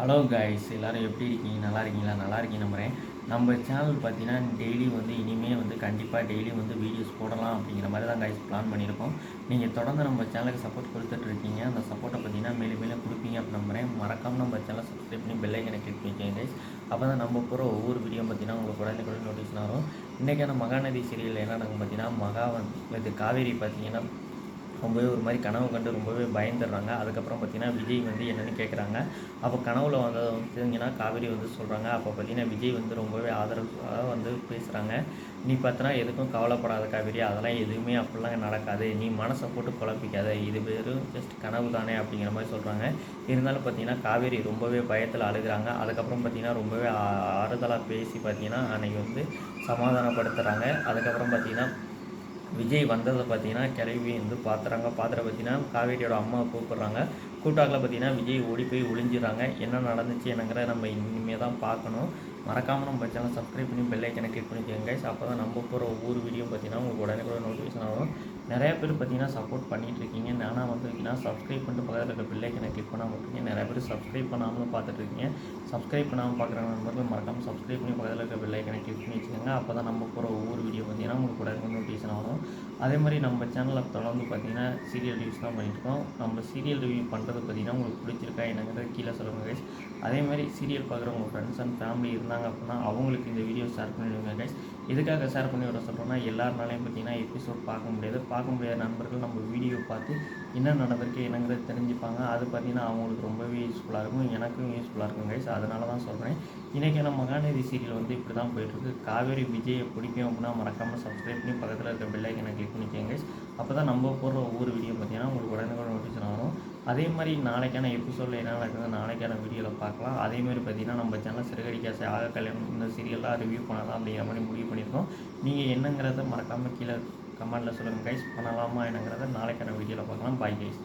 Hello guys, எல்லோரும் எப்படி இருக்கீங்க? நல்லா இருக்கீங்களா? நல்லா இருக்கீங்க நம்புகிறேன். நம்ம சேனல் பார்த்தீங்கன்னா டெய்லி இனிமேல் கண்டிப்பாக டெய்லி வீடியோஸ் போடலாம் அப்படிங்கிற மாதிரி தான் கைஸ் பிளான் பண்ணியிருக்கோம். நீங்கள் தொடர்ந்து நம்ம சேனலுக்கு சப்போர்ட் கொடுத்துட்ருக்கீங்க. அந்த சப்போர்ட்டை பார்த்தீங்கன்னா மேலும் மேலும் கொடுப்பீங்க அப்படின்னு நம்புகிறேன். மறக்காமல் நம்ம சேனலை சப்ஸ்கிரைப் பண்ணி பெல் ஐக்கனை கிளிக் பண்ணிக்கோங்க கைஸ். அப்போ தான் நம்ம போகிற ஒவ்வொரு வீடியோ பார்த்தீங்கன்னா உங்களுக்கு உடனே நோட்டிஃபிகேஷன் வரும். இன்றைக்கான மகாநதி சீரியல் என்ன நடக்கும் பார்த்தீங்கன்னா, இது காவேரி பார்த்தீங்கன்னா ரொம்பவே ஒரு மாதிரி கனவு கண்டு ரொம்பவே பயந்துடுறாங்க. அதுக்கப்புறம் பார்த்தீங்கன்னா விஜய் என்னென்னு கேட்குறாங்க. அப்போ கனவுல தெரிஞ்சுன்னா காவேரி சொல்கிறாங்க. அப்போ பார்த்தீங்கன்னா விஜய் ரொம்பவே ஆதரவாக பேசுகிறாங்க. நீ பார்த்தனா எதுக்கும் கவலைப்படாத காவேரி, அதெல்லாம் எதுவுமே அப்படிலாம் நடக்காது, நீ மனசை போட்டு குழப்பிக்காத, இது வெறும் ஜஸ்ட் கனவு தானே அப்படிங்கிற மாதிரி சொல்கிறாங்க. இருந்தாலும் பார்த்தீங்கன்னா காவேரி ரொம்பவே பயத்தில் அழுகிறாங்க. அதுக்கப்புறம் பார்த்தீங்கன்னா ரொம்பவே ஆறுதலாக பேசி பார்த்தீங்கன்னா அன்றைக்கி சமாதானப்படுத்துகிறாங்க. அதுக்கப்புறம் பார்த்தீங்கன்னா விஜய் வந்ததை பார்த்தீங்கன்னா கிளவி பார்த்துறாங்க. பார்த்துட்டு பார்த்தீங்கன்னா காவேரியோட அம்மாவை கூப்பிட்றாங்க. கூட்டாக்கில் பார்த்தீங்கன்னா விஜய் ஓடி போய் ஒளிஞ்சிடறாங்க. என்ன நடந்துச்சு என்னங்கிற நம்ம இனிமேல் தான் பார்க்கணும். மறக்காமல் நம்ம சேனல் சப்ஸ்கிரைப் பண்ணி பெல் ஐக்கனை கிளிக் பண்ணிக்கோங்க கைஸ். அப்போ தான் நம்ம போகிற ஒவ்வொரு வீடியோ பார்த்தீங்கன்னா உங்களுக்கு உடனே கூட நோட்டிஃபிகேஷன் ஆகும். நிறையா பேர் பார்த்தீங்கன்னா சப்போர்ட் பண்ணிகிட்ருக்கீங்க. நானாக பார்த்தீங்கன்னா சப்ஸ்கிரைப் பண்ணிட்டு பக்கத்தில் இருக்க பெல் ஐக்கனை கிளிக் பண்ணாமல் இருக்கீங்க. நிறைய பேர் சப்ஸ்கிரைப் பண்ணாமலும் பார்த்துட்ருக்கீங்க. சப்ஸ்கிரைப் பண்ணாமல் பார்க்குற நண்பர்கள் மறக்காமல் சப்ஸ்கிரைப் பண்ணி பக்கத்தில் இருக்க பெல் ஐக்கனை கிளிக் பண்ணி வச்சுக்கோங்க. அப்போ தான் நம்ம போகிற ஒவ்வொரு வீடியோ பார்த்தீங்கன்னா உங்களுக்கு உடனே நோட்டிஃபிகேஷன் ஆகும். அதே மாதிரி நம்ம சேனலில் தொடர்ந்து பார்த்தீங்கன்னா சீரியல் ரிவ்யூஸ் தான் பண்ணியிருக்கோம். நம்ம சீரியல் ரிவ்யூ பண்ணுறது பார்த்தீங்கன்னா உங்களுக்கு பிடிச்சிருக்கா என்னங்கிறத கீழே சொல்லுங்கள் கைஸ். அதே மாதிரி சீரியல் பார்க்குற உங்கள் ஃப்ரெண்ட்ஸ் அண்ட் ஃபேமிலி இருந்தாங்க அப்படின்னா அவங்களுக்கு இந்த வீடியோ ஷேர் பண்ணிவிடுங்க கைஸ். எதுக்காக ஷேர் பண்ணி விட சொல்கிறோன்னா, எல்லாருனாலையும் பார்த்தீங்கன்னா எபிசோட் பார்க்க முடியாத நண்பர்கள் நம்ம வீடியோ பார்த்து என்ன நடந்திருக்கு என்னங்கிறது தெரிஞ்சுப்பாங்க. அது பார்த்திங்கன்னா அவங்களுக்கு ரொம்பவே யூஸ்ஃபுல்லாக இருக்கும், எனக்கும் யூஸ்ஃபுல்லாக இருக்கும் கைஸ். அதனால தான் சொல்கிறேன். இன்றைக்கான மகாநதி சீரியல் இப்படி தான் போயிட்டுருக்கு. காவேரி விஜயை பிடிக்கும் அப்படின்னா மறக்காமல் சப்ஸ்கிரைப் பண்ணி பக்கத்தில் இருக்க பெல் ஐக்கனை கிளிக் பண்ணிக்கோங்க கைஸ். அப்போ தான் நம்ம போடுற ஒவ்வொரு வீடியோ பார்த்தீங்கன்னா உங்களுக்கு உடனே நோட்டிஃபிகேஷன் வரும். அதே மாதிரி நாளைக்கான எபிசோடில் என்ன நடக்குது நாளைக்கான வீடியோவில் பார்க்கலாம். அதேமாதிரி பார்த்தீங்கன்னா நம்ம சேனல் சிறுகடிக்காசை ஆக கல்யாணம் இந்த சீரியலாக ரிவ்யூ பண்ணலாம் அப்படிங்கிற மாதிரி முடிவு பண்ணியிருக்கோம். நீங்கள் என்னங்கிறத மறக்காமல் கீழே கமெண்டில் சொல்லுங்கள் கைஸ். பண்ணலாமா என்னங்கிறத நாளைக்கான வீடியோவில் பார்க்கலாம். Bye guys.